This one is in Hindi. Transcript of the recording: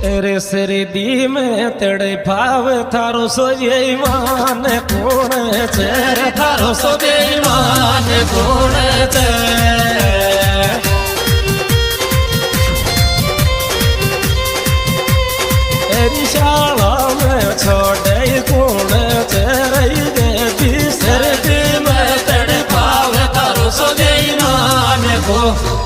रे शरीदी में तेरे भाव थारो सो ईमान कौन छे थारो सो ईमान कौन छे तेरी शाला में छोड़े कौन छे रही देवी शरीदी में तेरे भाव थारो सो ईमान को